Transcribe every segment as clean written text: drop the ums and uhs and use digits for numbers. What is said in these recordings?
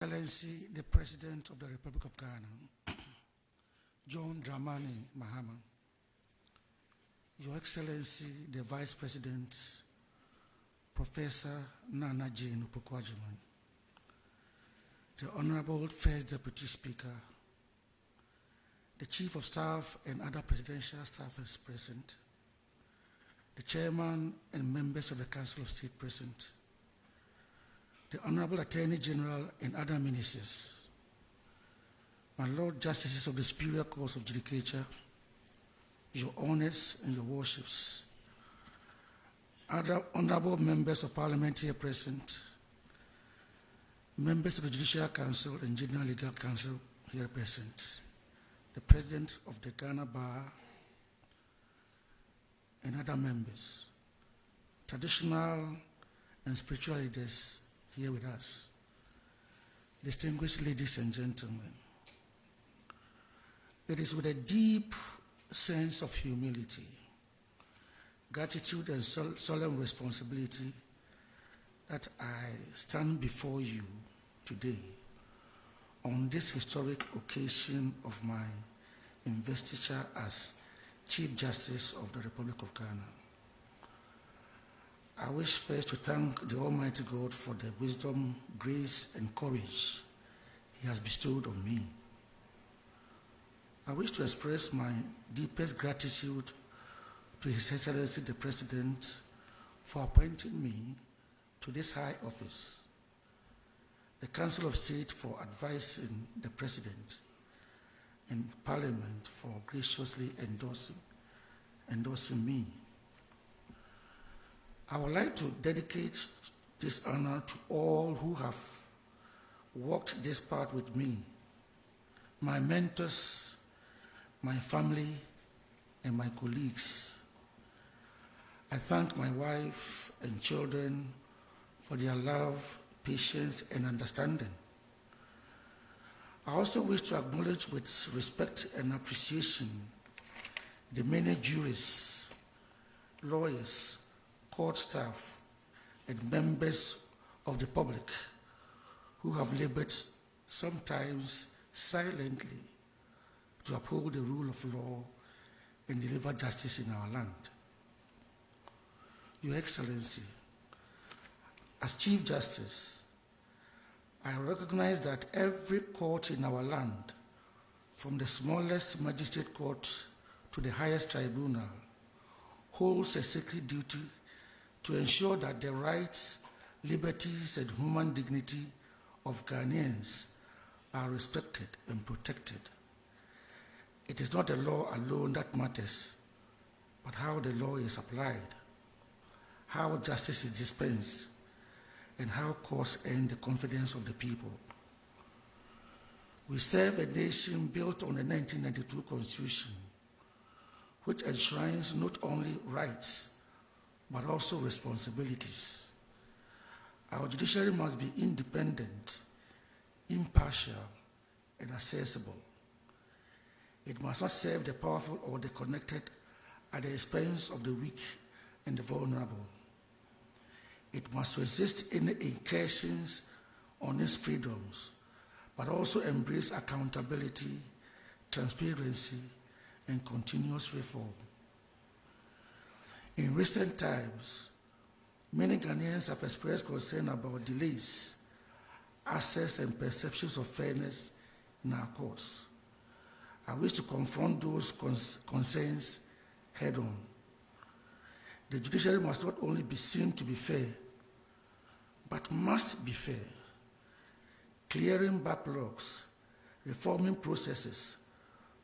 Excellency, the President of the Republic of Ghana, John Dramani Mahama, Your Excellency, the Vice President, Professor Nana Jane Opoku-Agyeman, the Honorable First Deputy Speaker, the Chief of Staff and other presidential staffers present, the Chairman and members of the Council of State present, the Honorable Attorney General and other ministers, my Lord Justices of the Superior Courts of Judicature, your honors and your worships, other honorable members of Parliament here present, members of the Judicial Council and General Legal Council here present, the President of the Ghana Bar and other members, traditional and spiritual leaders here with us, distinguished ladies and gentlemen. It is with a deep sense of humility, gratitude, and solemn responsibility that I stand before you today on this historic occasion of my investiture as Chief Justice of the Republic of Ghana. I wish first to thank the Almighty God for the wisdom, grace, and courage He has bestowed on me. I wish to express my deepest gratitude to His Excellency the President for appointing me to this high office, the Council of State for advising the President, and Parliament for graciously endorsing me. I would like to dedicate this honor to all who have walked this path with me, my mentors, my family, and my colleagues. I thank my wife and children for their love, patience, and understanding. I also wish to acknowledge with respect and appreciation the many jurists, lawyers, court staff, and members of the public who have labored, sometimes silently, to uphold the rule of law and deliver justice in our land. Your Excellency, as Chief Justice, I recognize that every court in our land, from the smallest magistrate court to the highest tribunal, holds a sacred duty to ensure that the rights, liberties, and human dignity of Ghanaians are respected and protected. It is not the law alone that matters, but how the law is applied, how justice is dispensed, and how courts earn the confidence of the people. We serve a nation built on the 1992 Constitution, which enshrines not only rights, but also responsibilities. Our judiciary must be independent, impartial, and accessible. It must not serve the powerful or the connected at the expense of the weak and the vulnerable. It must resist any incursions on its freedoms, but also embrace accountability, transparency, and continuous reform. In recent times, many Ghanaians have expressed concern about delays, access, and perceptions of fairness in our courts. I wish to confront those concerns head-on. The judiciary must not only be seen to be fair, but must be fair, clearing backlogs, reforming processes,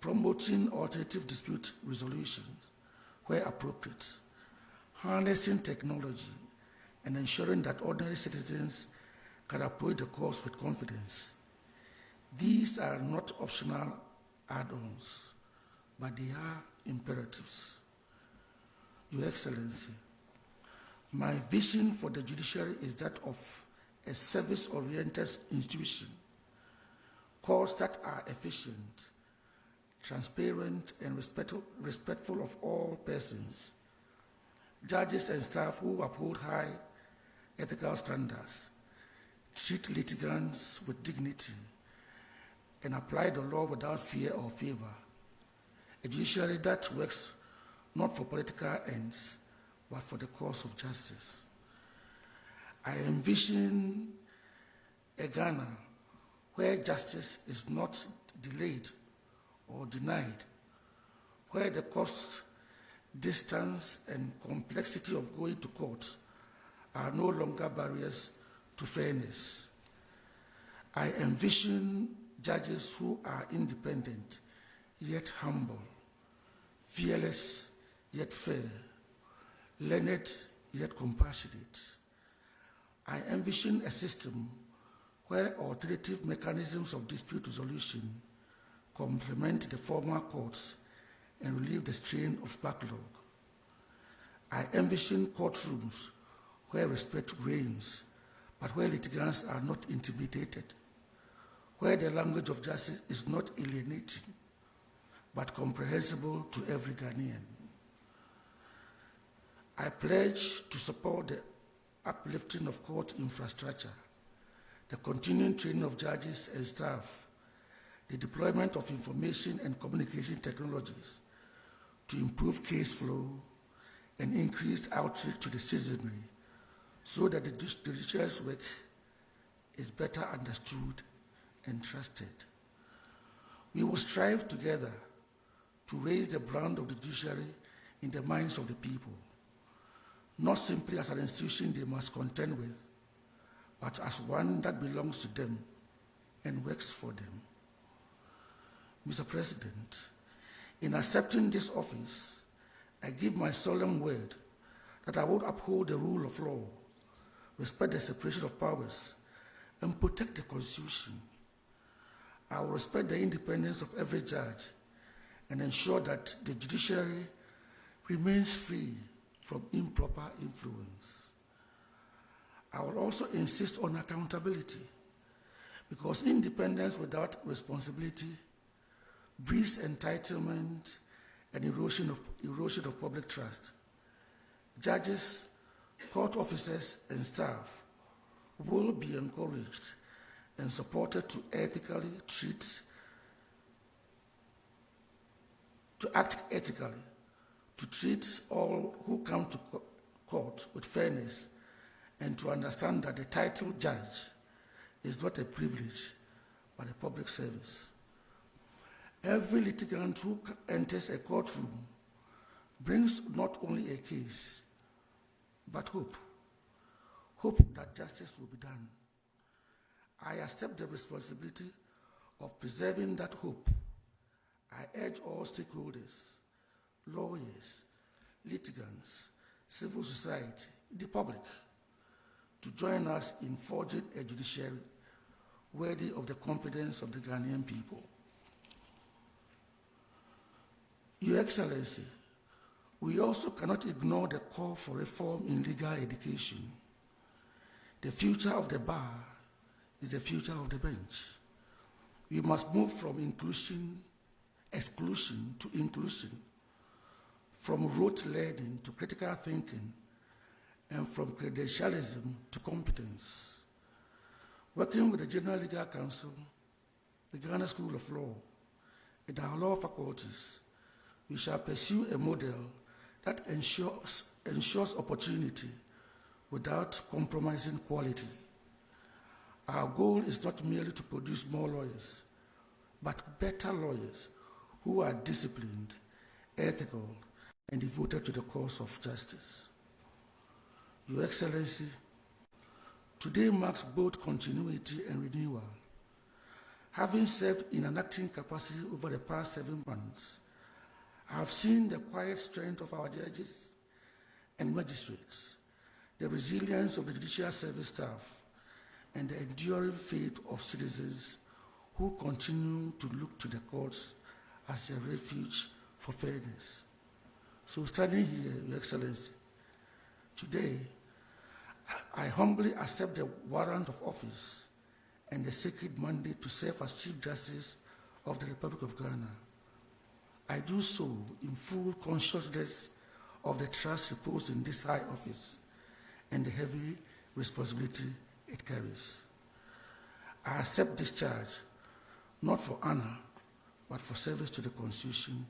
promoting alternative dispute resolutions where appropriate, harnessing technology, and ensuring that ordinary citizens can approach the courts with confidence. These are not optional add-ons, but they are imperatives. Your Excellency, my vision for the judiciary is that of a service-oriented institution, courts that are efficient, transparent, and respectful of all persons, judges and staff who uphold high ethical standards, treat litigants with dignity, and apply the law without fear or favor. A judiciary that works not for political ends, but for the cause of justice. I envision a Ghana where justice is not delayed or denied, where the cost, distance, and complexity of going to court are no longer barriers to fairness. I envision judges who are independent, yet humble, fearless, yet fair, learned, yet compassionate. I envision a system where alternative mechanisms of dispute resolution complement the former courts and relieve the strain of backlog. I envision courtrooms where respect reigns, but where litigants are not intimidated, where the language of justice is not alienating, but comprehensible to every Ghanaian. I pledge to support the uplifting of court infrastructure, the continuing training of judges and staff, the deployment of information and communication technologies to improve case flow and increase outreach to the citizenry so that the judiciary's work is better understood and trusted. We will strive together to raise the brand of the judiciary in the minds of the people, not simply as an institution they must contend with, but as one that belongs to them and works for them. Mr. President, in accepting this office, I give my solemn word that I will uphold the rule of law, respect the separation of powers, and protect the Constitution. I will respect the independence of every judge and ensure that the judiciary remains free from improper influence. I will also insist on accountability, because independence without responsibility breeds entitlement and erosion of public trust. Judges, court officers, and staff will be encouraged and supported to act ethically, to treat all who come to court with fairness, and to understand that the title judge is not a privilege, but a public service. Every litigant who enters a courtroom brings not only a case, but hope. Hope that justice will be done. I accept the responsibility of preserving that hope. I urge all stakeholders, lawyers, litigants, civil society, the public, to join us in forging a judiciary worthy of the confidence of the Ghanaian people. Your Excellency, we also cannot ignore the call for reform in legal education. The future of the bar is the future of the bench. We must move from exclusion to inclusion, from rote learning to critical thinking, and from credentialism to competence. Working with the General Legal Council, the Ghana School of Law, and our law faculties, we shall pursue a model that ensures opportunity without compromising quality. Our goal is not merely to produce more lawyers, but better lawyers who are disciplined, ethical, and devoted to the cause of justice. Your Excellency, today marks both continuity and renewal. Having served in an acting capacity over the past 7 months, I have seen the quiet strength of our judges and magistrates, the resilience of the judicial service staff, and the enduring faith of citizens who continue to look to the courts as a refuge for fairness. So standing here, Your Excellency, today, I humbly accept the warrant of office and the sacred mandate to serve as Chief Justice of the Republic of Ghana. I do so in full consciousness of the trust reposed in this high office and the heavy responsibility it carries. I accept this charge not for honor, but for service to the Constitution,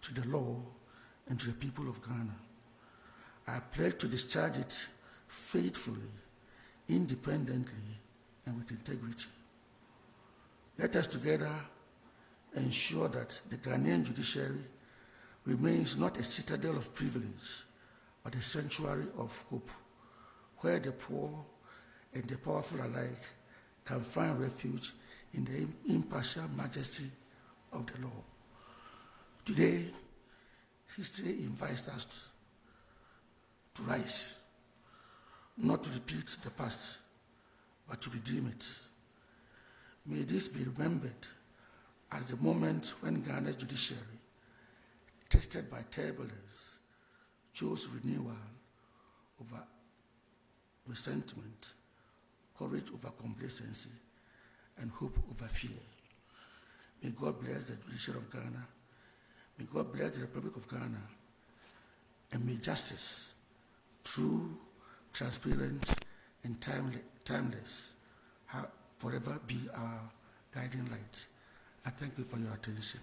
to the law, and to the people of Ghana. I pledge to discharge it faithfully, independently, and with integrity. Let us together ensure that the Ghanaian judiciary remains not a citadel of privilege, but a sanctuary of hope, where the poor and the powerful alike can find refuge in the impartial majesty of the law. Today, history invites us to rise, not to repeat the past, but to redeem it. May this be remembered as the moment when Ghana's judiciary, tested by turbulence, chose renewal over resentment, courage over complacency, and hope over fear. May God bless the judiciary of Ghana. May God bless the Republic of Ghana. And may justice, true, transparent, and timeless, forever be our guiding light. I thank you for your attention.